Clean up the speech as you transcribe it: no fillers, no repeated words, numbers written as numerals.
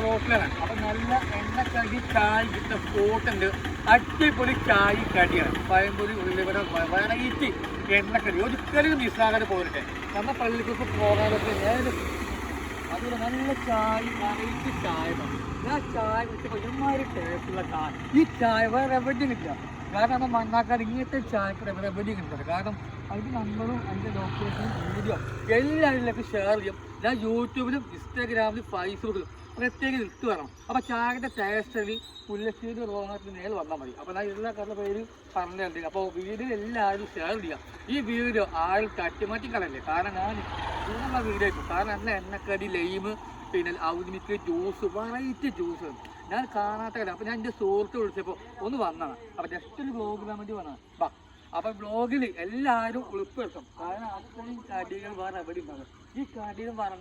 റോട്ടിലാണ്. അപ്പം നല്ല എണ്ണക്കടി ചായ കിട്ടുന്ന സ്പോട്ടുണ്ട്. അടിപൊളി ചായ കടിയാണ്. പഴംപൊരി ഉള്ളിവര വെറൈറ്റി എണ്ണക്കടി ഒരിക്കലും മിസ്സാകാതെ പോകട്ടെ. നമ്മുടെ പള്ളിക്കൊക്കെ പോകാനൊക്കെ അതുപോലെ നല്ല ചായ വെറൈറ്റി ചായ. ഞാൻ ചായ കുടിച്ചപ്പോൾ ഒരുമാതിരി ടേസ്റ്റുള്ള ചായ. ഈ ചായ വേറെ എവിടെയും കിട്ടില്ല. കാരണം നമ്മൾ മണ്ണാക്കാട് ഇങ്ങനത്തെ ചായക്ക് എവിടെയും കിട്ടുന്നത്. കാരണം അതിൻ്റെ നമ്പറും അതിൻ്റെ ലൊക്കേഷനും വീഡിയോ എല്ലാവരിലേക്ക് ഷെയർ ചെയ്യും. ഞാൻ യൂട്യൂബിലും ഇൻസ്റ്റാഗ്രാമിലും ഫേസ്ബുക്കിലും പ്രത്യേകം ഇട്ട് വരണം. അപ്പോൾ ചായയുടെ ടേസ്റ്റിൽ പുല്ലശ്ശേരി റോഹത്തിന് നേരെ വന്നാൽ മതി. അപ്പോൾ ഞാൻ എല്ലാ കാരുടെ പേര് പറഞ്ഞിട്ടുണ്ട്. അപ്പോൾ വീഡിയോ എല്ലാവരും ഷെയർ ചെയ്യാം. ഈ വീഡിയോ ആരും തട്ടിമാറ്റി കളയല്ലേ. കാരണം ഞാൻ ഇതിനുള്ള വീഡിയോ ആയിരിക്കും. കാരണം നല്ല എണ്ണക്കടി ലൈമ് പിന്നെ ഔദ്യോഗിക ജ്യൂസ് വെറൈറ്റി ജ്യൂസ് ഞാൻ കാണാത്ത കാര്യം. അപ്പോൾ ഞാൻ എൻ്റെ സുഹൃത്ത് വിളിച്ചപ്പോൾ ഒന്ന് വന്നതാണ്. അപ്പോൾ ജസ്റ്റ് ഒരു ബ്ലോഗിലാൻ വേണ്ടി വന്നതാണ്. അപ്പം ബ്ലോഗിൽ എല്ലാവരും ഉൾപ്പെടുത്തും. കാരണം അത്രയും കടികൾ വേറെ എവിടെ ഉണ്ടാകും. ഈ കടികൾ പറഞ്ഞാൽ